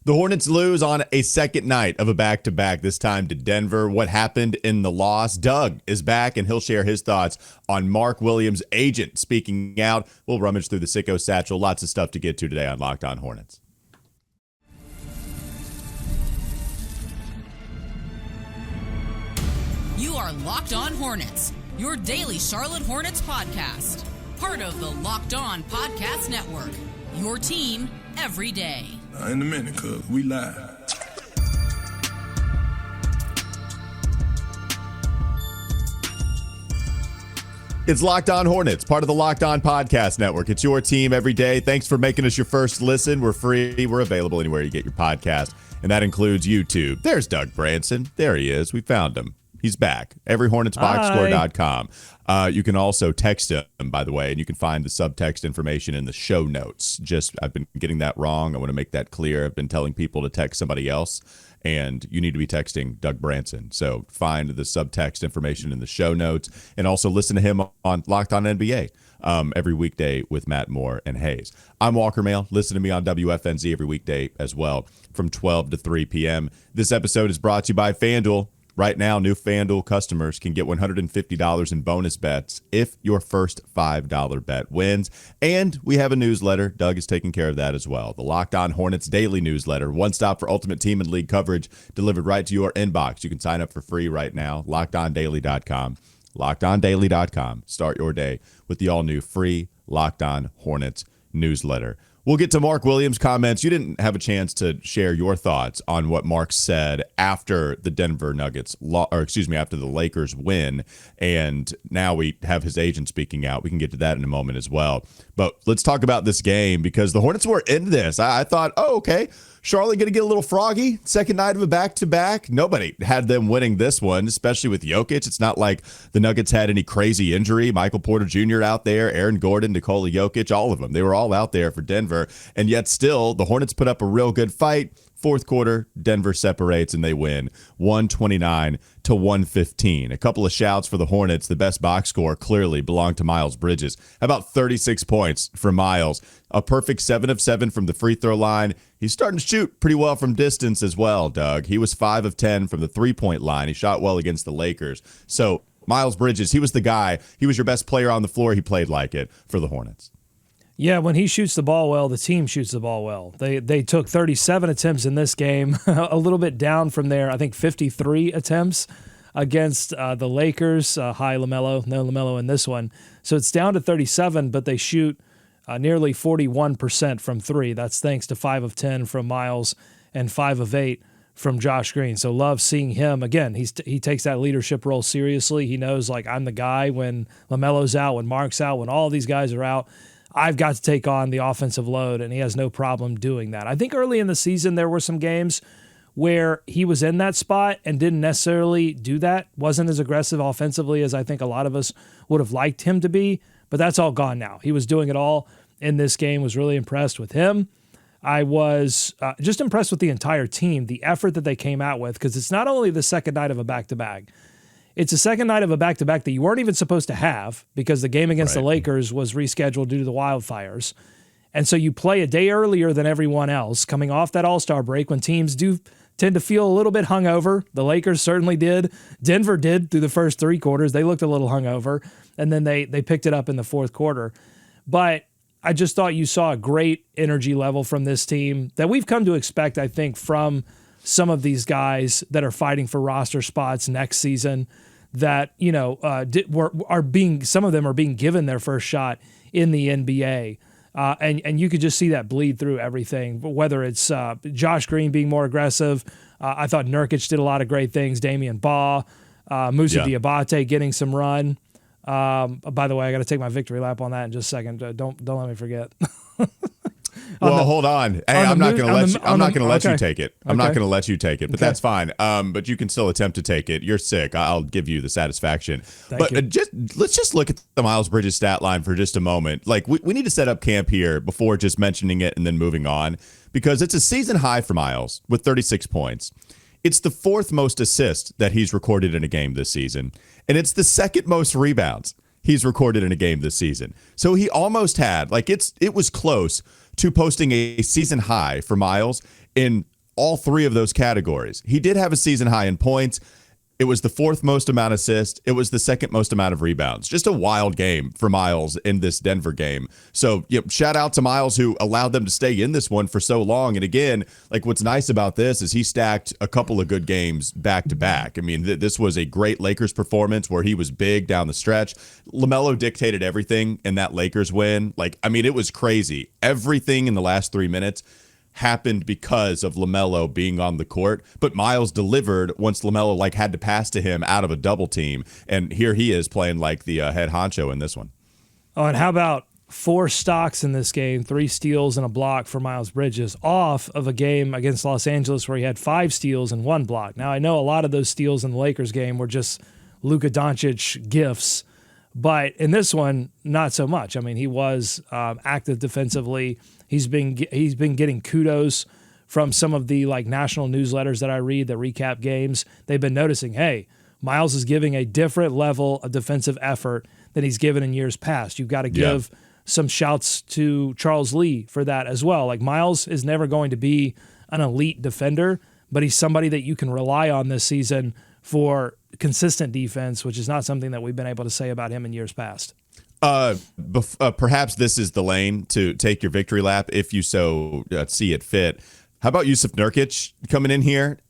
The Hornets lose on a second night of a back-to-back, this time to Denver. What happened in the loss? Doug is back, and he'll share his thoughts on Mark Williams' agent speaking out. We'll rummage through the Sicko Satchel. Lots of stuff to get to today on Locked On Hornets. You are Locked On Hornets, your daily Charlotte Hornets podcast. Part of the Locked On Podcast Network, your team every day. In a minute, cuz we live. It's Locked On Hornets, part of the Locked On Podcast Network. It's your team every day. Thanks for making us your first listen. We're free. We're available anywhere you get your podcast, and that includes YouTube. There's Doug Branson. There he is. We found him. He's back. Everyhornetsboxscore.com. You can also text him, by the way, and you can find the subtext information in the show notes. I've been getting that wrong. I want to make that clear. I've been telling people to text somebody else, and you need to be texting Doug Branson. So find the subtext information in the show notes, and also listen to him on Locked On NBA every weekday with Matt Moore and Hayes. I'm Walker Mail. Listen to me on WFNZ every weekday as well from 12 to 3 p.m. This episode is brought to you by FanDuel. Right now, new FanDuel customers can get $150 in bonus bets if your first $5 bet wins. And we have a newsletter. Doug is taking care of that as well. The Locked On Hornets daily newsletter. One stop for ultimate team and league coverage delivered right to your inbox. You can sign up for free right now. LockedOnDaily.com. LockedOnDaily.com. Start your day with the all-new free Locked On Hornets newsletter. We'll get to Mark Williams' comments. You didn't have a chance to share your thoughts on what Mark said after the Denver Nuggets, after the Lakers win, and now we have his agent speaking out. We can get to that in a moment as well. But let's talk about this game because the Hornets were in this. I thought, okay, Charlotte going to get a little froggy. Second night of a back-to-back. Nobody had them winning this one, especially with Jokic. It's not like the Nuggets had any crazy injury. Michael Porter Jr. out there, Aaron Gordon, Nikola Jokic, all of them. They were all out there for Denver. And yet still, the Hornets put up a real good fight. Fourth quarter, Denver separates and they win 129-115. A couple of shouts for the Hornets. The best box score clearly belonged to Miles Bridges. About 36 points for Miles. A perfect 7 of 7 from the free throw line. He's starting to shoot pretty well from distance as well, Doug. He was 5 of 10 from the three-point line. He shot well against the Lakers. So Miles Bridges, he was the guy. He was your best player on the floor. He played like it for the Hornets. Yeah, when he shoots the ball well, the team shoots the ball well. They took 37 attempts in this game, a little bit down from there. I think 53 attempts against the Lakers. High LaMelo, no LaMelo in this one. So it's down to 37, but they shoot nearly 41% from three. That's thanks to 5 of 10 from Miles and 5 of 8 from Josh Green. So love seeing him. Again, he takes that leadership role seriously. He knows, like, I'm the guy when LaMelo's out, when Mark's out, when all these guys are out. I've got to take on the offensive load, and he has no problem doing that. I think early in the season there were some games where he was in that spot and didn't necessarily do that, wasn't as aggressive offensively as I think a lot of us would have liked him to be, but that's all gone now. He was doing it all in this game, was really impressed with him. I was just impressed with the entire team, the effort that they came out with, because it's not only the second night of a back-to-back, it's the second night of a back-to-back that you weren't even supposed to have because the game against the Lakers was rescheduled due to the wildfires. And so you play a day earlier than everyone else, coming off that All-Star break when teams do tend to feel a little bit hungover. The Lakers certainly did. Denver did through the first three quarters. They looked a little hungover, and then they picked it up in the fourth quarter. But I just thought you saw a great energy level from this team that we've come to expect, I think, from some of these guys that are fighting for roster spots next season that, some of them are being given their first shot in the NBA. And you could just see that bleed through everything, whether it's Josh Green being more aggressive. I thought Nurkic did a lot of great things. Damian Baugh, Musa Diabate getting some run. By the way, I got to take my victory lap on that in just a second. Don't let me forget. Well, hold on. Hey, I'm not going to let you take it. I'm not going to let you take it, but that's fine. But you can still attempt to take it. You're sick. I'll give you the satisfaction. Let's just look at the Miles Bridges stat line for just a moment. Like we need to set up camp here before just mentioning it and then moving on, because it's a season high for Miles with 36 points. It's the fourth most assists that he's recorded in a game this season, and it's the second most rebounds he's recorded in a game this season. So he almost had, it was close to posting a season high for Miles in all three of those categories. He did have a season high in points. It was the fourth most amount of assists. It was the second most amount of rebounds. Just a wild game for Miles in this Denver game. So shout out to Miles, who allowed them to stay in this one for so long. And again, like, what's nice about this is he stacked a couple of good games back to back. I mean, this was a great Lakers performance where he was big down the stretch. LaMelo dictated everything in that Lakers win. Like, I mean, it was crazy. Everything in the last 3 minutes happened because of LaMelo being on the court, but Miles delivered once LaMelo had to pass to him out of a double team, and here he is playing like the head honcho in this one. Oh, and how about 4 stocks in this game, 3 steals and a block for Miles Bridges, off of a game against Los Angeles where he had 5 steals and 1 block. Now, I know a lot of those steals in the Lakers game were just Luka Doncic gifts, but in this one, not so much. I mean, he was active defensively. He's been getting kudos from some of the national newsletters that I read that recap games. They've been noticing, hey, Miles is giving a different level of defensive effort than he's given in years past. You've got to give some shouts to Charles Lee for that as well. Like, Miles is never going to be an elite defender, but he's somebody that you can rely on this season for consistent defense, which is not something that we've been able to say about him in years past. Perhaps this is the lane to take your victory lap if you so see it fit. How about Yusuf Nurkic coming in here?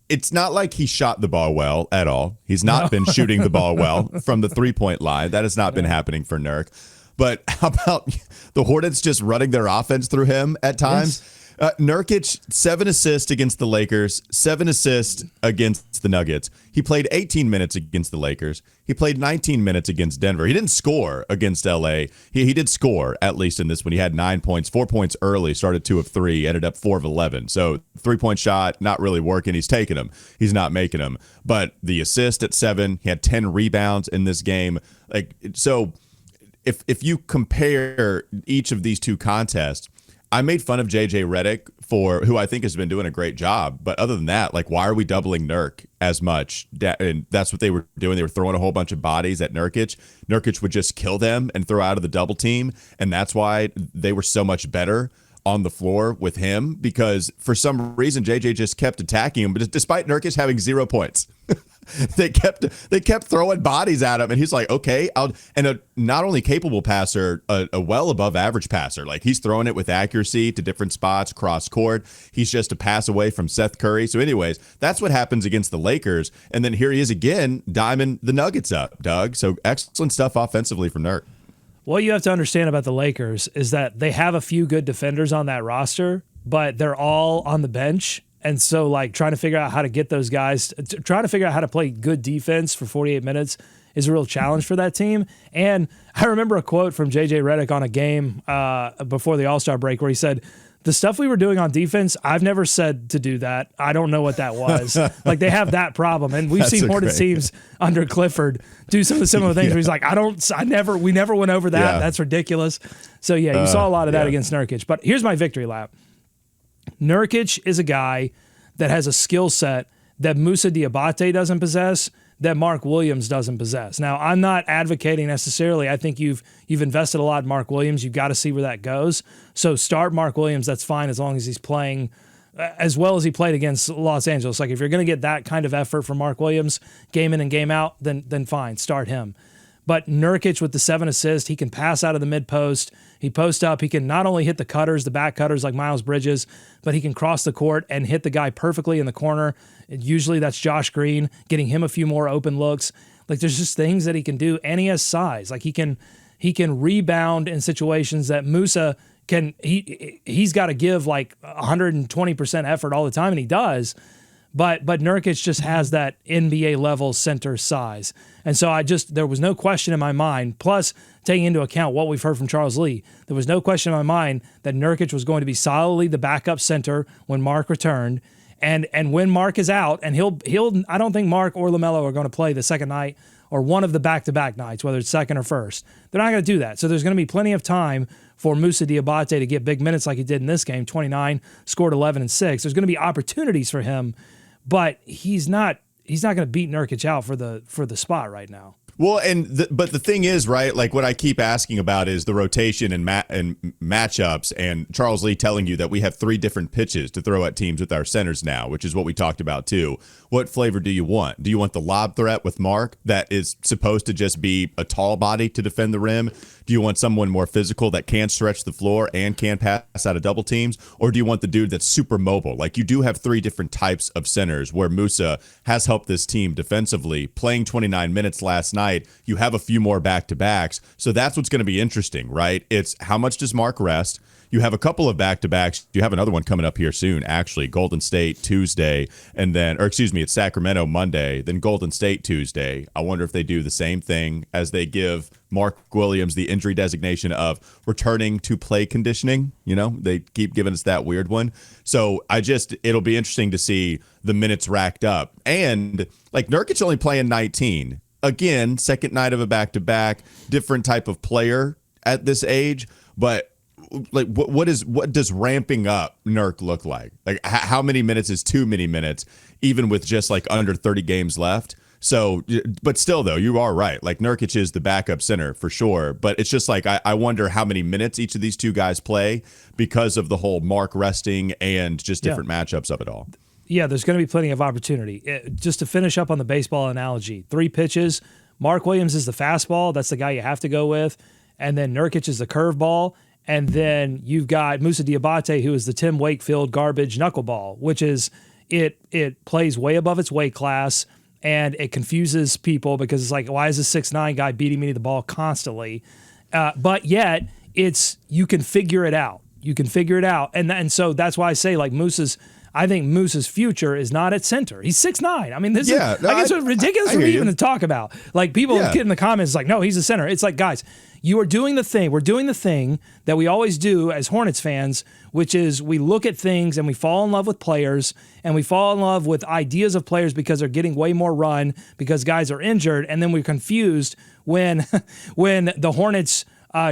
It's not like he shot the ball well at all. He's not been shooting the ball well from the three-point line. That has not been happening for Nurk. But how about the Hornets just running their offense through him at times? Yes. Nurkic, 7 assists against the Lakers, 7 assists against the Nuggets. He played 18 minutes against the Lakers. He played 19 minutes against Denver. He didn't score against LA. He did score, at least in this one. He had 9 points, 4 points early, started 2 of 3, ended up 4 of 11. So 3-point shot, not really working. He's taking them. He's not making them. But the assist at 7, he had 10 rebounds in this game. So if you compare each of these two contests, I made fun of JJ Redick who I think has been doing a great job. But other than that, why are we doubling Nurk as much? And that's what they were doing. They were throwing a whole bunch of bodies at Nurkic. Nurkic would just kill them and throw out of the double team. And that's why they were so much better on the floor with him, because for some reason JJ just kept attacking him, but despite Nurkic having 0 points. They kept throwing bodies at him, and he's like, okay, not only capable passer, a well above average passer. He's throwing it with accuracy to different spots, cross court. He's just a pass away from Seth Curry. So anyways, that's what happens against the Lakers. And then here he is again, diming the Nuggets up, Doug. So excellent stuff offensively from Nurk. What you have to understand about the Lakers is that they have a few good defenders on that roster, but they're all on the bench. And so, trying to figure out how to get those guys, trying to figure out how to play good defense for 48 minutes is a real challenge for that team. And I remember a quote from JJ Redick on a game before the All-Star break where he said, the stuff we were doing on defense, I've never said to do that. I don't know what that was. They have that problem. And we've seen Hornets teams under Clifford do some of the similar things where he's like, we never went over that. Yeah. That's ridiculous. So, you saw a lot of that against Nurkic. But here's my victory lap. Nurkic is a guy that has a skill set that Moussa Diabate doesn't possess, that Mark Williams doesn't possess. Now, I'm not advocating necessarily. I think you've invested a lot in Mark Williams. You've got to see where that goes. So start Mark Williams. That's fine as long as he's playing as well as he played against Los Angeles. If you're going to get that kind of effort from Mark Williams, game in and game out, then fine, start him. But Nurkic with the 7 assists, he can pass out of the mid-post. He posts up. He can not only hit the cutters, the back cutters like Miles Bridges, but he can cross the court and hit the guy perfectly in the corner. Usually that's Josh Green, getting him a few more open looks. There's just things that he can do, and he has size. He can rebound in situations that Moussa can. He's got to give 120% effort all the time, and he does. But Nurkic just has that NBA level center size. And so there was no question in my mind, plus taking into account what we've heard from Charles Lee, there was no question in my mind that Nurkic was going to be solidly the backup center when Mark returned. And when Mark is out, and he'll I don't think Mark or LaMelo are going to play the second night or one of the back-to-back nights, whether it's second or first. They're not going to do that. So there's going to be plenty of time for Moussa Diabate to get big minutes like he did in this game, 29, scored 11 and 6. There's going to be opportunities for him. But he's not going to beat Nurkic out for the spot right now. Well, but the thing is, right, like what I keep asking about is the rotation and matchups, and Charles Lee telling you that we have 3 different pitches to throw at teams with our centers now, which is what we talked about too. What flavor do you want? Do you want the lob threat with Mark that is supposed to just be a tall body to defend the rim? Do you want someone more physical that can stretch the floor and can pass out of double teams? Or do you want the dude that's super mobile? Like, you do have 3 different types of centers where Musa has helped this team defensively. Playing 29 minutes last night, you have a few more back-to-backs. So that's what's going to be interesting, right? It's how much does Mark rest? You have a couple of back-to-backs. You have another one coming up here soon, actually. Golden State Tuesday, it's Sacramento Monday, then Golden State Tuesday. I wonder if they do the same thing as they give Mark Williams the injury designation of returning to play conditioning. You know, they keep giving us that weird one. So it'll be interesting to see the minutes racked up. And like Nurkic only playing 19. Again, second night of a back-to-back, different type of player at this age, but like what does ramping up Nurk look like? Like how many minutes is too many minutes, even with just like under 30 games left? So, but still though, you are right. Like Nurkic is the backup center for sure, but it's just like I wonder how many minutes each of these 2 guys play because of the whole Mark resting and just different matchups of it all. Yeah, there's going to be plenty of opportunity. Just to finish up on the baseball analogy, 3 pitches. Mark Williams is the fastball. That's the guy you have to go with. And then Nurkic is the curveball. And then you've got Musa Diabate, who is the Tim Wakefield garbage knuckleball, which is it plays way above its weight class, and it confuses people because it's like, why is a 6'9" guy beating me to the ball constantly? But yet, you can figure it out. You can figure it out. And so that's why I say, like, I think Moose's future is not at center. He's 6'9". I mean, this is ridiculous for me even to talk about. Like, people get in the comments like, no, he's a center. It's like, guys, you are doing the thing. We're doing the thing that we always do as Hornets fans, which is we look at things and we fall in love with players and we fall in love with ideas of players because they're getting way more run because guys are injured. And then we're confused when the Hornets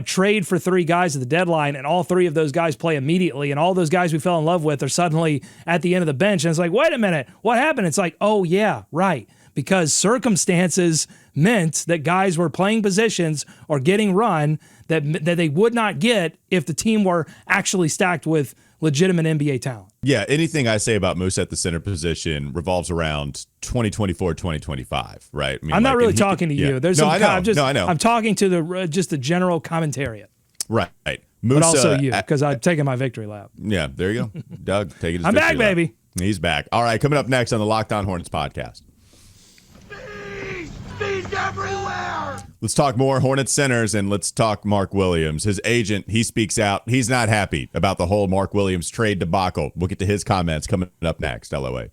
trade for 3 guys at the deadline and all 3 of those guys play immediately and all those guys we fell in love with are suddenly at the end of the bench. And it's like, wait a minute, what happened? It's like, oh yeah, right. Because circumstances meant that guys were playing positions or getting run that they would not get if the team were actually stacked with legitimate NBA talent. Yeah, anything I say about Moose at the center position revolves around 2024, 2025, right? I mean, I'm not really talking to you. There's I know. I'm talking to the general commentariat. Right. But also you, because I've taken my victory lap. Yeah, there you go. Doug, take it as I'm back, lap. baby. He's back. All right, coming up next on the Locked On Hornets podcast. Bees everywhere! Let's talk more Hornets centers, and let's talk Mark Williams. His agent, he speaks out. He's not happy about the whole Mark Williams trade debacle. We'll get to his comments coming up next. LOH.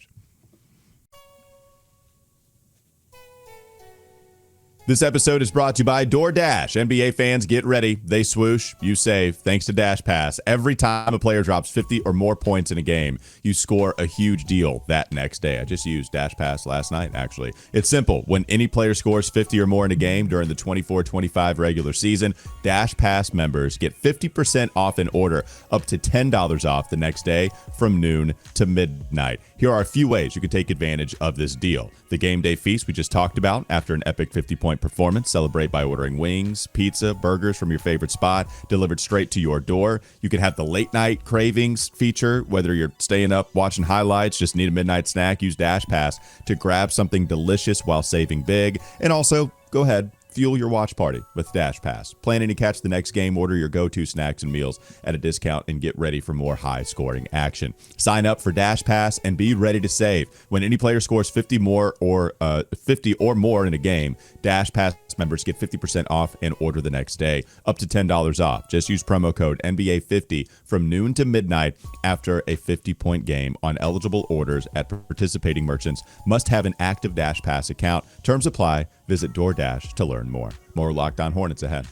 This episode is brought to you by DoorDash. NBA fans, get ready. They swoosh, you save, thanks to Dash Pass. Every time a player drops 50 or more points in a game, you score a huge deal that next day. I just used Dash Pass last night, actually. It's simple. When any player scores 50 or more in a game during the 24-25 regular season, Dash Pass members get 50% off an order, up to $10 off the next day from noon to midnight. Here are a few ways you can take advantage of this deal. The game day feast we just talked about after an epic 50-point performance. Celebrate by ordering wings, pizza, burgers from your favorite spot delivered straight to your door. You can have the late night cravings feature, whether you're staying up watching highlights, just need a midnight snack, use Dash Pass to grab something delicious while saving big. And also, go ahead, fuel your watch party with Dash Pass. Planning to catch the next game, order your go-to snacks and meals at a discount and get ready for more high-scoring action. Sign up for Dash Pass and be ready to save. When any player scores 50 or more in a game, Dash Pass members get 50% off and order the next day, up to $10 off. Just use promo code NBA50 from noon to midnight after a 50-point game on eligible orders at participating merchants. Must have an active Dash Pass account. Terms apply. Visit DoorDash to learn more. More Locked On Hornets ahead.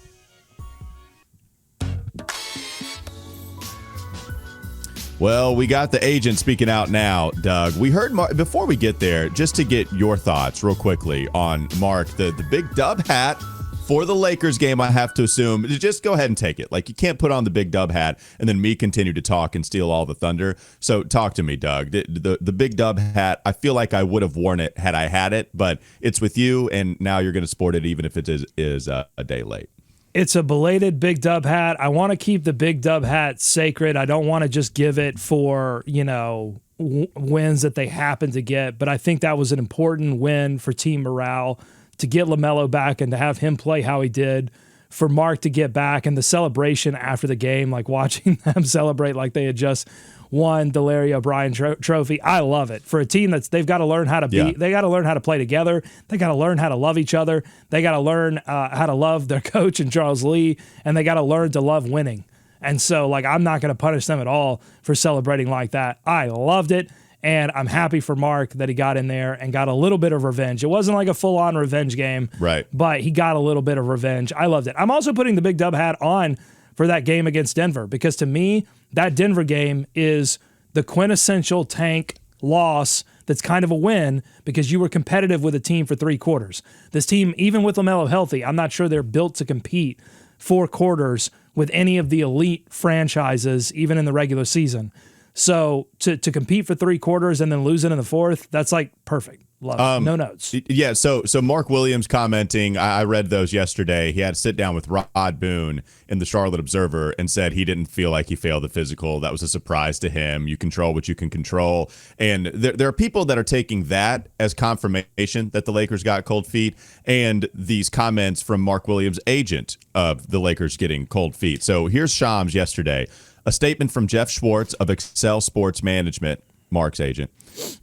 Well, we got the agent speaking out now, Doug. We heard before we get there, just to get your thoughts real quickly on Mark, the big dub hat For the Lakers game, I have to assume, just go ahead and take it. Like, you can't put on the big dub hat and then me continue to talk and steal all the thunder. So talk to me, Doug. The big dub hat, I feel like I would have worn it had I had it, but it's with you, and now you're going to sport it even if it is a day late. It's a belated big dub hat. I want to keep the big dub hat sacred. I don't want to just give it for, wins that they happen to get, but I think that was an important win for team morale to get LaMelo back and to have him play how he did, for Mark to get back, and the celebration after the game, like watching them celebrate like they had just won the Larry O'Brien trophy. I love it. For a team they've got to learn how to be, they got to learn how to play together. They got to learn how to love each other. They got to learn how to love their coach and Charles Lee, and they got to learn to love winning. And so, I'm not going to punish them at all for celebrating like that. I loved it. And I'm happy for Mark that he got in there and got a little bit of revenge. It wasn't like a full-on revenge game, right? But he got a little bit of revenge. I loved it. I'm also putting the big dub hat on for that game against Denver, because to me, that Denver game is the quintessential tank loss that's kind of a win, because you were competitive with a team for 3 quarters. This team, even with LaMelo healthy, I'm not sure they're built to compete 4 quarters with any of the elite franchises, even in the regular season. So to compete for 3 quarters and then lose it in the 4th, that's perfect. Love it. No notes. Yeah, so Mark Williams commenting, I read those yesterday. He had to sit down with Rod Boone in the Charlotte Observer and said he didn't feel like he failed the physical. That was a surprise to him. You control what you can control. And there are people that are taking that as confirmation that the Lakers got cold feet, and these comments from Mark Williams' agent of the Lakers getting cold feet. So here's Shams yesterday. A statement from Jeff Schwartz of Excel Sports Management, Mark's agent.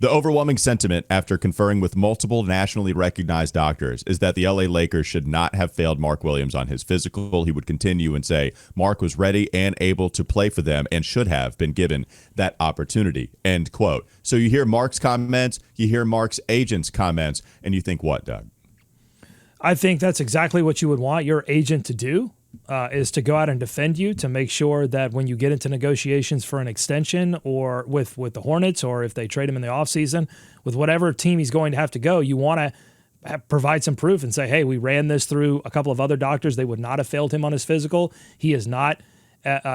The overwhelming sentiment after conferring with multiple nationally recognized doctors is that the LA Lakers should not have failed Mark Williams on his physical. He would continue and say Mark was ready and able to play for them and should have been given that opportunity, end quote. So you hear Mark's comments, you hear Mark's agent's comments, and you think what, Doug? I think that's exactly what you would want your agent to do. Is to go out and defend you, to make sure that when you get into negotiations for an extension, or with the Hornets, or if they trade him in the offseason, with whatever team he's going to have to go, you want to provide some proof and say, hey, we ran this through a couple of other doctors. They would not have failed him on his physical. He is not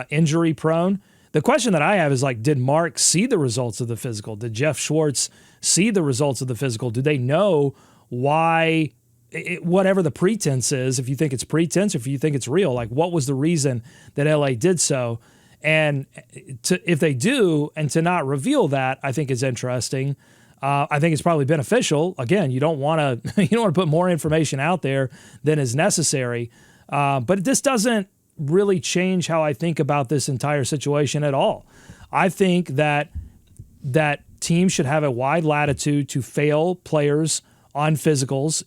injury prone. The question that I have is, did Mark see the results of the physical? Did Jeff Schwartz see the results of the physical? Do they know why? Whatever the pretense is, if you think it's pretense, if you think it's real, what was the reason that LA did so? And if they do, and to not reveal that, I think is interesting. I think it's probably beneficial. Again, you don't want to put more information out there than is necessary. But this doesn't really change how I think about this entire situation at all. I think that teams should have a wide latitude to fail players on physicals.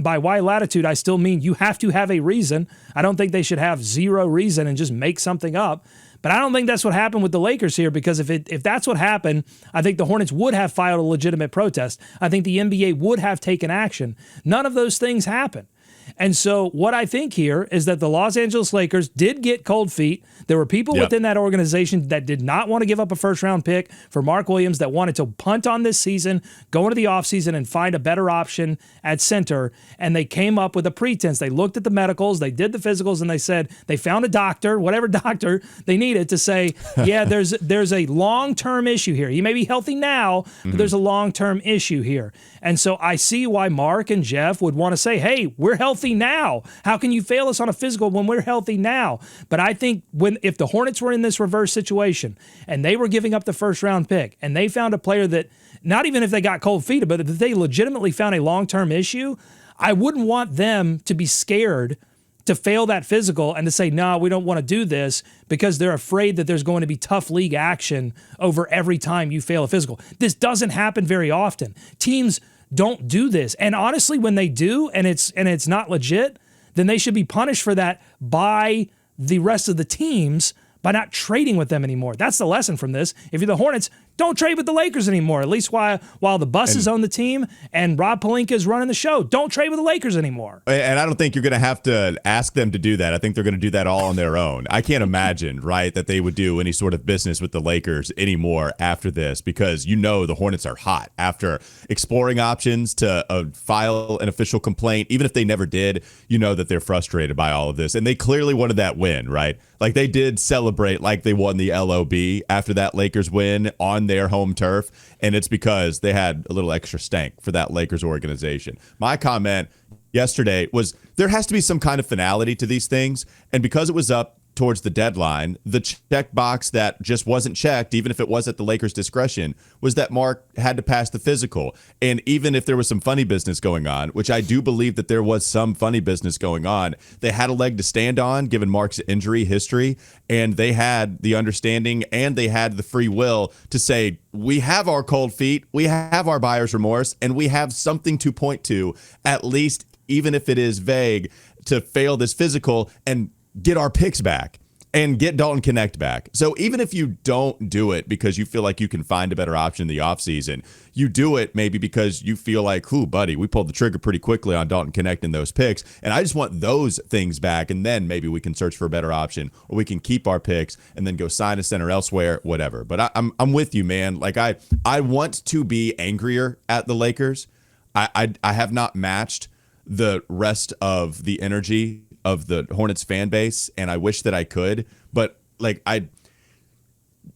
By wide latitude, I still mean you have to have a reason. I don't think they should have zero reason and just make something up. But I don't think that's what happened with the Lakers here, because if that's what happened, I think the Hornets would have filed a legitimate protest. I think the NBA would have taken action. None of those things happened. And so what I think here is that the Los Angeles Lakers did get cold feet. There were people within that organization that did not want to give up a first-round pick for Mark Williams, that wanted to punt on this season, go into the offseason and find a better option at center, and they came up with a pretense. They looked at the medicals, they did the physicals, and they said they found a doctor, whatever doctor they needed, to say, yeah, there's a long-term issue here. He may be healthy now, but there's a long-term issue here. And so I see why Mark and Jeff would want to say, hey, we're healthy now. How can you fail us on a physical when we're healthy now? But I think if the Hornets were in this reverse situation and they were giving up the first round pick and they found a player that, not even if they got cold feet, but if they legitimately found a long-term issue, I wouldn't want them to be scared to fail that physical and to say, no, we don't want to do this, because they're afraid that there's going to be tough league action over every time you fail a physical. This doesn't happen very often. Teams don't do this. And honestly, when they do, and it's not legit, then they should be punished for that by the rest of the teams by not trading with them anymore. That's the lesson from this. If you're the Hornets, Don't trade with the Lakers anymore. At least while the buses own the team and Rob Pelinka is running the show. Don't trade with the Lakers anymore. And I don't think you're going to have to ask them to do that. I think they're going to do that all on their own. I can't imagine, right, that they would do any sort of business with the Lakers anymore after this, because the Hornets are hot after exploring options to file an official complaint. Even if they never did, that they're frustrated by all of this. And they clearly wanted that win, right? Like, they did celebrate like they won the LOB after that Lakers win on their home turf, and it's because they had a little extra stank for that Lakers organization. My comment yesterday was there has to be some kind of finality to these things, and because it was up towards the deadline, the check box that just wasn't checked, even if it was at the Lakers' discretion, was that Mark had to pass the physical. And even if there was some funny business going on, which I do believe that there was some funny business going on, they had a leg to stand on given Mark's injury history, and they had the understanding and they had the free will to say, we have our cold feet, we have our buyer's remorse, and we have something to point to, at least even if it is vague, to fail this physical and get our picks back and get Dalton Connect back. So even if you don't do it because you feel like you can find a better option in the offseason, you do it maybe because you feel like, buddy, we pulled the trigger pretty quickly on Dalton Connect and those picks, and I just want those things back, and then maybe we can search for a better option, or we can keep our picks and then go sign a center elsewhere, whatever. But I'm with you, man. Like, I want to be angrier at the Lakers. I have not matched the rest of the energy of the Hornets fan base, and I wish that I could, but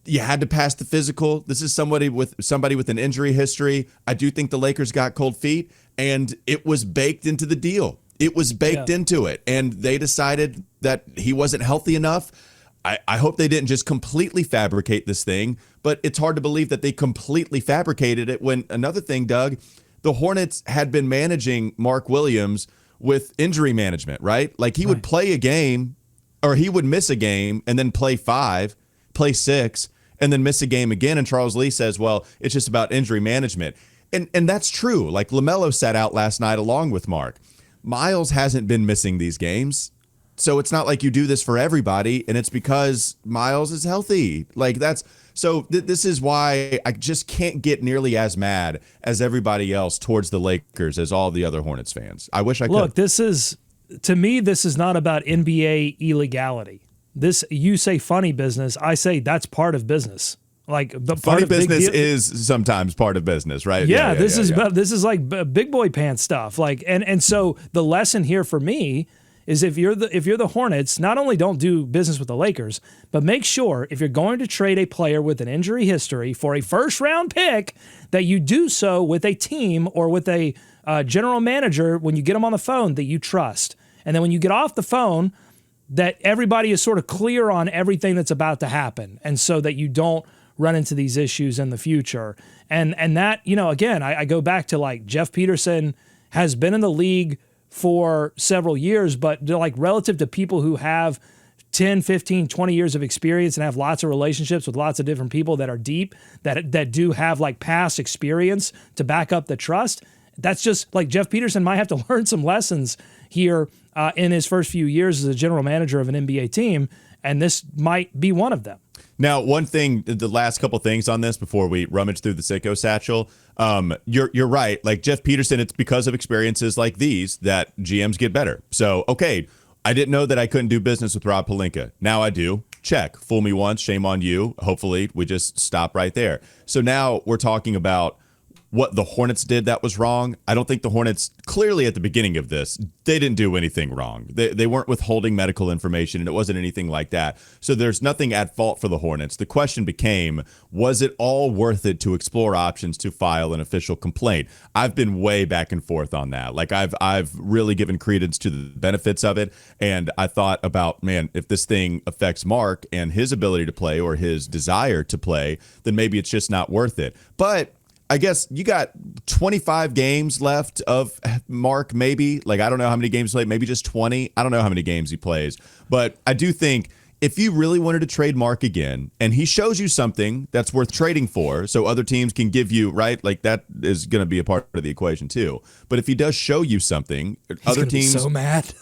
you had to pass the physical. This is somebody with an injury history. I do think the Lakers got cold feet, and it was baked into the deal. It was baked into it, and they decided that he wasn't healthy enough. I hope they didn't just completely fabricate this thing, but it's hard to believe that they completely fabricated it when, another thing, Doug, the Hornets had been managing Mark Williams with injury management, right? Like, he would play a game, or he would miss a game and then play 5, play 6, and then miss a game again. And Charles Lee says, well, it's just about injury management. And that's true. Like, LaMelo sat out last night along with Mark. Miles hasn't been missing these games. So it's not like you do this for everybody, and it's because Miles is healthy. Like, that's so this is why I just can't get nearly as mad as everybody else towards the Lakers as all the other Hornets fans. I wish I could. Look, to me, this is not about NBA illegality. You say funny business, I say that's part of business. Like, the funny business is sometimes part of business, right? Yeah, this is like big boy pants stuff. Like, and so the lesson here for me is if you're the Hornets, not only don't do business with the Lakers, but make sure if you're going to trade a player with an injury history for a first-round pick, that you do so with a team or with a general manager when you get them on the phone that you trust. And then when you get off the phone, that everybody is sort of clear on everything that's about to happen, and so that you don't run into these issues in the future. And that, again, I go back to, like, Jeff Peterson has been in the league for several years, but like, relative to people who have 10, 15, 20 years of experience and have lots of relationships with lots of different people that are deep, that do have like past experience to back up the trust, that's just like Jeff Peterson might have to learn some lessons here in his first few years as a general manager of an NBA team, and this might be one of them. Now, one thing, the last couple things on this before we rummage through the Sicko Satchel, you're right. Like, Jeff Peterson, it's because of experiences like these that GMs get better. So, okay, I didn't know that I couldn't do business with Rob Pelinka. Now I do. Check. Fool me once, shame on you. Hopefully, we just stop right there. So now we're talking about what the Hornets did that was wrong. I don't think the Hornets, clearly at the beginning of this, they didn't do anything wrong. They weren't withholding medical information, and it wasn't anything like that. So there's nothing at fault for the Hornets. The question became, was it all worth it to explore options to file an official complaint? I've been way back and forth on that. Like, I've really given credence to the benefits of it, and I thought about, man, if this thing affects Mark and his ability to play or his desire to play, then maybe it's just not worth it. But I guess you got 25 games left of Mark, maybe. Like, I don't know how many games he played, maybe just 20. I don't know how many games he plays. But I do think if you really wanted to trade Mark again, and he shows you something that's worth trading for, so other teams can give you, right? Like, that is going to be a part of the equation too. But if he does show you something, other teams be so mad.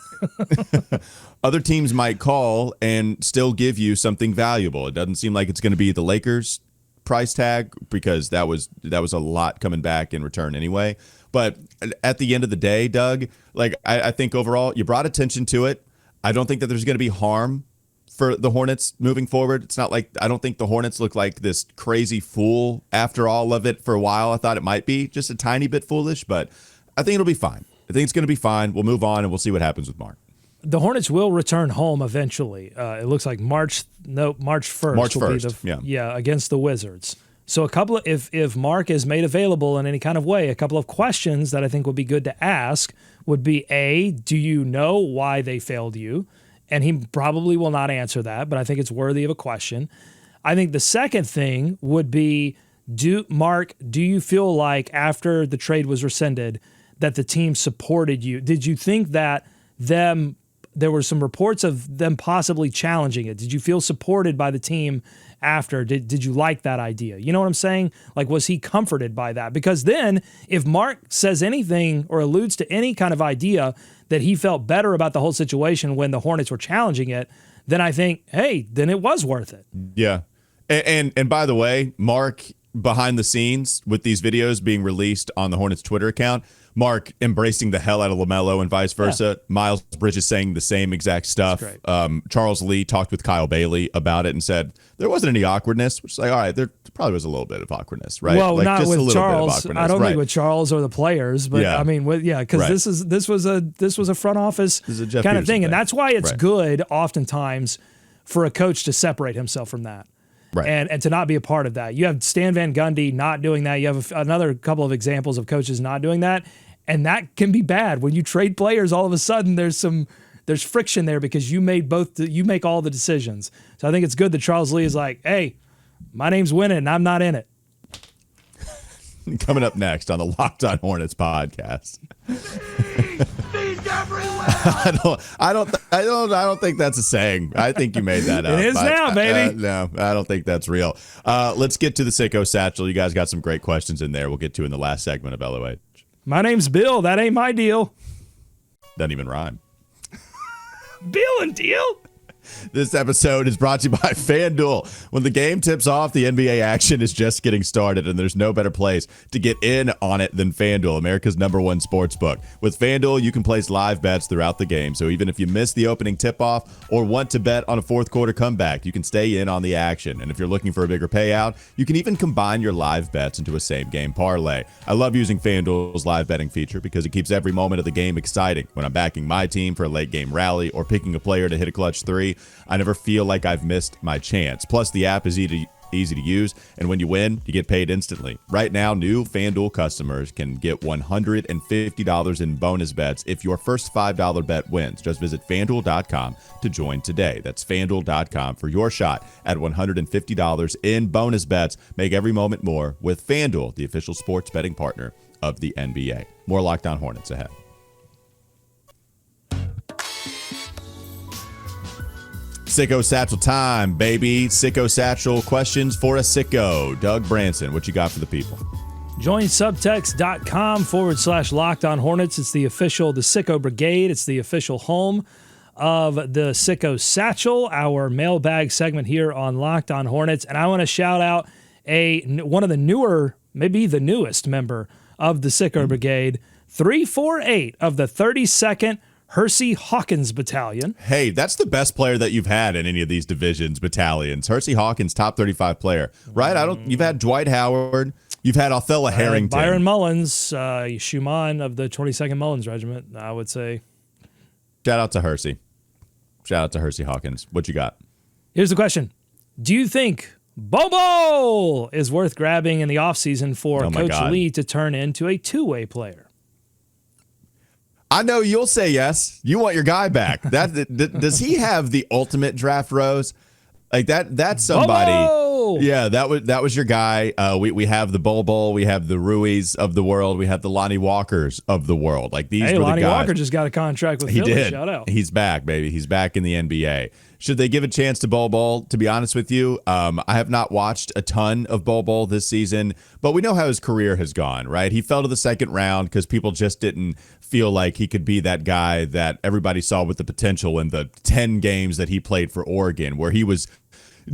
Other teams might call and still give you something valuable. It doesn't seem like it's going to be the Lakers. price tag because that was a lot coming back in return anyway. But at the end of the day, Doug, like I think overall you brought attention to it. I don't think that there's going to be harm for the Hornets moving forward. It's not like I don't think the Hornets look like this crazy fool after all of it for a while. I thought it might be just a tiny bit foolish, but I think it'll be fine. I think it's going to be fine. We'll move on and we'll see what happens with Mark. The Hornets will return home eventually. It looks like March 1st. March will 1st, be against the Wizards. So if Mark is made available in any kind of way, a couple of questions that I think would be good to ask would be, A, do you know why they failed you? And he probably will not answer that, but I think it's worthy of a question. I think the second thing would be, do you feel like after the trade was rescinded that the team supported you? Did you think that there were some reports of them possibly challenging it? Did you feel supported by the team after? Did you like that idea? You know what I'm saying? Like, was he comforted by that? Because then if Mark says anything or alludes to any kind of idea that he felt better about the whole situation when the Hornets were challenging it, then I think, hey, then it was worth it. Yeah. And by the way, Mark, behind the scenes with these videos being released on the Hornets Twitter account, Mark embracing the hell out of LaMelo and vice versa. Yeah. Miles Bridges saying the same exact stuff. Charles Lee talked with Kyle Bailey about it and said there wasn't any awkwardness, which is like, all right, there probably was a little bit of awkwardness, right? Well, like, not just with a little Charles. Bit of awkwardness. I don't think with Charles or the players, but I mean, because this was a front office kind of thing, and that's why it's good oftentimes for a coach to separate himself from that. Right. And to not be a part of that. You have Stan Van Gundy not doing that. You have another couple of examples of coaches not doing that. And that can be bad. When you trade players, all of a sudden there's friction there because you make all the decisions. So I think it's good that Charles Lee is like, hey, my name's winning and I'm not in it. Coming up next on the Locked On Hornets podcast. I don't think that's a saying. I think you made that up. It is now, baby. No, I don't think that's real. Let's get to the Sicko Satchel. You guys got some great questions in there. We'll get to in the last segment of LOH. My name's Bill. That ain't my deal. Doesn't even rhyme. Bill and deal? This episode is brought to you by FanDuel. When the game tips off, the NBA action is just getting started, and there's no better place to get in on it than FanDuel, America's #1 sports book. With FanDuel, you can place live bets throughout the game, so even if you miss the opening tip-off or want to bet on a fourth quarter comeback, you can stay in on the action. And if you're looking for a bigger payout, you can even combine your live bets into a same-game parlay. I love using FanDuel's live betting feature because it keeps every moment of the game exciting. When I'm backing my team for a late-game rally or picking a player to hit a clutch three, I never feel like I've missed my chance. Plus, the app is easy to use, and when you win, you get paid instantly. Right now, new FanDuel customers can get $150 in bonus bets if your first $5 bet wins. Just visit FanDuel.com to join today. That's FanDuel.com for your shot at $150 in bonus bets. Make every moment more with FanDuel, the official sports betting partner of the NBA. More Locked On Hornets ahead. Sicko Satchel time, baby. Sicko Satchel questions for a sicko. Doug Branson, what you got for the people? Join subtext.com/Locked On Hornets. It's the Sicko Brigade. It's the official home of the Sicko Satchel, our mailbag segment here on Locked On Hornets. And I want to shout out one of the newer, maybe the newest member of the Sicko Brigade, 348 of the 32nd Hersey Hawkins Battalion. Hey, that's the best player that you've had in any of these battalions. Hersey Hawkins, top 35 player, right? You've had Dwight Howard, you've had Othello Harrington, Byron Mullins, Schumann of the 22nd Mullins Regiment, I would say. Shout out to Hersey. Shout out to Hersey Hawkins. What you got? Here's the question. Do you think Bobo is worth grabbing in the offseason for Coach Lee to turn into a two-way player? I know you'll say yes. You want your guy back. Does he have the ultimate draft rose? Like that's somebody. Bobo! Yeah, that was your guy. We have the Bobo, we have the Ruiz of the world, we have the Lonnie Walkers of the world. Like these were the guys. Lonnie Walker just got a contract with Philly. He did. Shout out. He's back, baby. He's back in the NBA. Should they give a chance to Bol Bol? To be honest with you, I have not watched a ton of Bol Bol this season, but we know how his career has gone, right? He fell to the second round because people just didn't feel like he could be that guy that everybody saw with the potential in the 10 games that he played for Oregon, where he was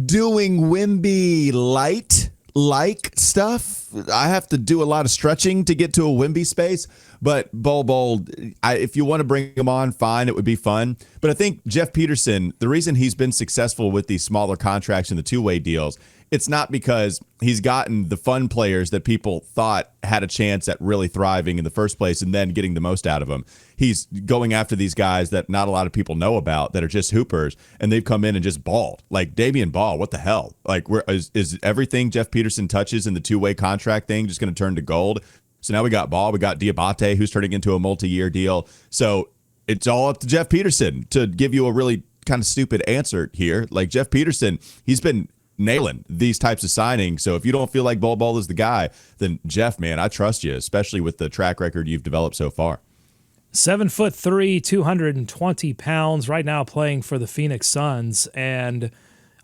doing Wimby light, like stuff. I have to do a lot of stretching to get to a Wemby space. But Bol, if you want to bring him on, fine, it would be fun. But I think Jeff Peterson, the reason he's been successful with these smaller contracts and the two-way deals, it's not because he's gotten the fun players that people thought had a chance at really thriving in the first place and then getting the most out of them. He's going after these guys that not a lot of people know about that are just hoopers, and they've come in and just balled. Like Damian Ball, what the hell? Like, is everything Jeff Peterson touches in the two-way contract thing just going to turn to gold? So now we got Ball, we got Diabate, who's turning into a multi-year deal. So it's all up to Jeff Peterson to give you a really kind of stupid answer here. Like Jeff Peterson, he's been nailing these types of signings. So if you don't feel like Bol is the guy, then Jeff, man, I trust you, especially with the track record you've developed so far. 7'3", 220 pounds, right now playing for the Phoenix Suns, and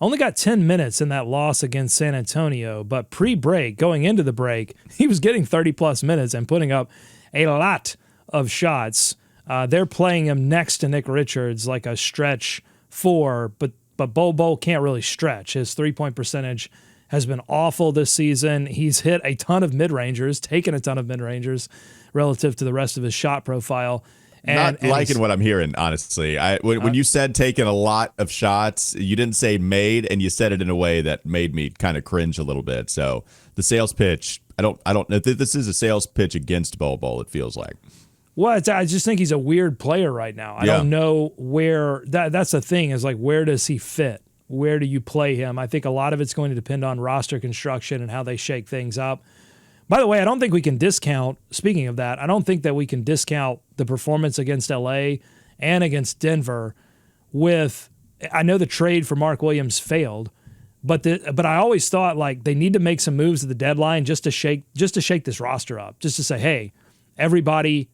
only got 10 minutes in that loss against San Antonio. But pre-break, going into the break, he was getting 30-plus minutes and putting up a lot of shots. They're playing him next to Nick Richards like a stretch four, but Bol can't really stretch. His three-point percentage has been awful this season. He's hit a ton of mid-rangers, taken a ton of mid-rangers relative to the rest of his shot profile. Not liking what I'm hearing, honestly. When you said taking a lot of shots, you didn't say made, and you said it in a way that made me kind of cringe a little bit. So the sales pitch, I don't know. This is a sales pitch against Bol, it feels like. Well, I just think he's a weird player right now. I don't know where that's the thing is like, where does he fit? Where do you play him? I think a lot of it's going to depend on roster construction and how they shake things up. By the way, I don't think we can discount, speaking of that, I don't think that we can discount the performance against LA and against Denver I know the trade for Mark Williams failed, but I always thought like they need to make some moves at the deadline just to shake this roster up, just to say, hey, everybody's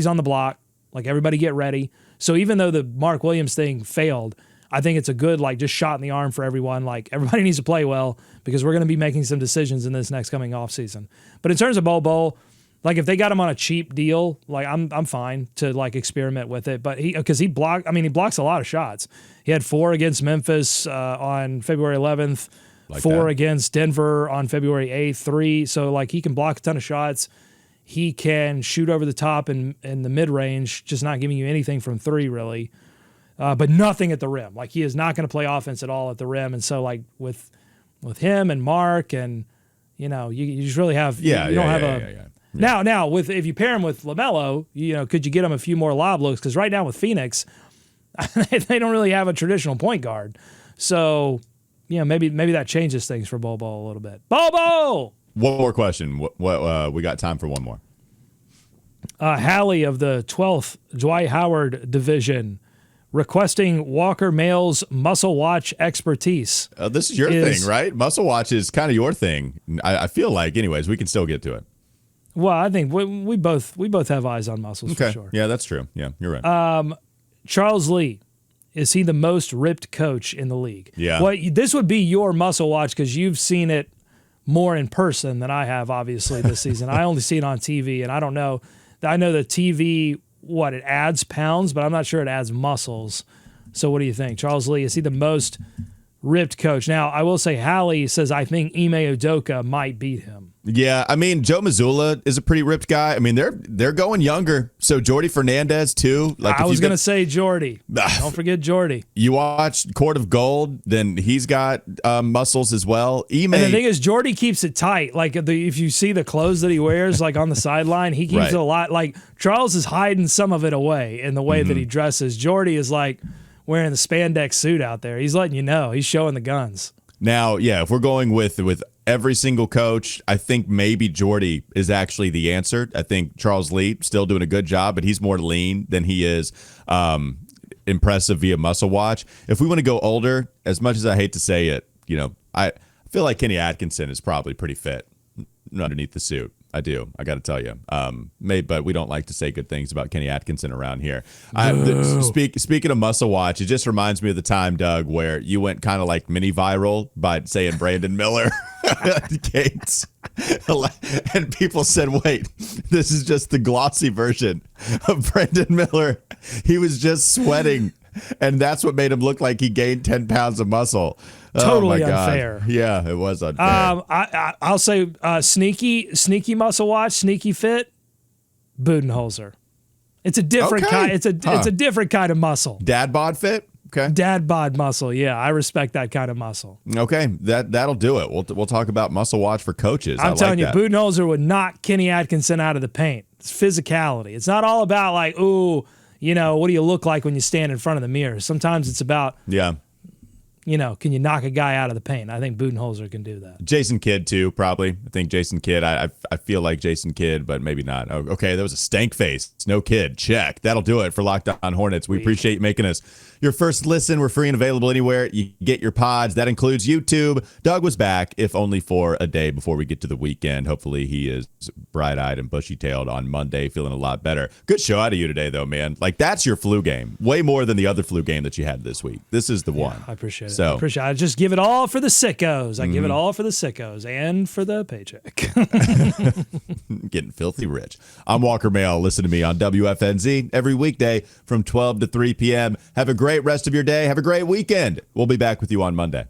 on the block, like everybody get ready. So even though the Mark Williams thing failed, I think it's a good like just shot in the arm for everyone. Like everybody needs to play well because we're going to be making some decisions in this next coming offseason. But in terms of Bol, like if they got him on a cheap deal, like I'm fine to like experiment with it. But he blocks a lot of shots. He had 4 against Memphis on February 11th, like 4 against Denver on February 8th, 3. So like he can block a ton of shots. He can shoot over the top in the mid-range, just not giving you anything from 3 really. But nothing at the rim. Like he is not going to play offense at all at the rim. And so like with him and Mark and, you just really have, Now if you pair him with LaMelo, could you get him a few more lob looks? Because right now with Phoenix, they don't really have a traditional point guard. So, maybe that changes things for Bol a little bit. Bol! One more question. What we got time for one more. Hallie of the 12th Dwight Howard division requesting Walker Mail's Muscle Watch expertise. This is your thing, right? Muscle Watch is kind of your thing. I feel like, anyways, we can still get to it. Well, I think we both have eyes on muscles for sure. Yeah, that's true. Yeah, you're right. Charles Lee, is he the most ripped coach in the league? Yeah. Well, this would be your Muscle Watch because you've seen it more in person than I have, obviously, this season. I only see it on TV, and I don't know. I know the TV, it adds pounds, but I'm not sure it adds muscles. So what do you think? Charles Lee, is he the most ripped coach? Now, I will say Hallie says, I think Ime Udoka might beat him. Yeah, I mean, Joe Mazzulla is a pretty ripped guy. I mean, they're going younger. So Jordy Fernandez, too. Like I was going to say Jordy. Don't forget Jordy. You watch Court of Gold, then he's got muscles as well. And the thing is, Jordy keeps it tight. Like, if you see the clothes that he wears, like on the sideline, he keeps it a lot. Like, Charles is hiding some of it away in the way that he dresses. Jordy is like wearing the spandex suit out there. He's letting you know. He's showing the guns. Now, yeah, if we're going with every single coach, I think maybe Jordy is actually the answer. I think Charles Lee still doing a good job, but he's more lean than he is impressive via Muscle Watch. If we want to go older, as much as I hate to say it, I feel like Kenny Atkinson is probably pretty fit underneath the suit. I do. I got to tell you. But we don't like to say good things about Kenny Atkinson around here. Speaking of Muscle Watch, it just reminds me of the time, Doug, where you went kind of like mini viral by saying Brandon Miller at the Gates. And people said, wait, this is just the glossy version of Brandon Miller. He was just sweating And that's what made him look like he gained 10 pounds of muscle. Totally oh my God. unfair. Yeah, it was unfair. I'll say sneaky muscle watch, sneaky fit, Budenholzer. It's a different kind. It's a different kind of muscle. Dad bod fit? Okay. Dad bod muscle. Yeah, I respect that kind of muscle. Okay, that'll do it. We'll talk about muscle watch for coaches. I'm telling you, that. Budenholzer would knock Kenny Atkinson out of the paint. It's physicality. It's not all about like, ooh, what do you look like when you stand in front of the mirror? Sometimes it's about, can you knock a guy out of the paint? I think Budenholzer can do that. Jason Kidd too, probably. I think Jason Kidd. I feel like Jason Kidd, but maybe not. Okay, that was a stank face. It's no Kidd. Check. That'll do it for Locked On Hornets. We appreciate you making us your first listen. We're free and available anywhere you get your pods. That includes YouTube. Doug was back, if only for a day before we get to the weekend. Hopefully he is bright-eyed and bushy-tailed on Monday, feeling a lot better. Good show out of you today, though, man. Like, that's your flu game. Way more than the other flu game that you had this week. This is the one. I appreciate it. So, I just give it all for the sickos. I give it all for the sickos and for the paycheck. Getting filthy rich. I'm Walker Mail. Listen to me on WFNZ every weekday from 12 to 3 p.m. Have a great rest of your day. Have a great weekend. We'll be back with you on Monday.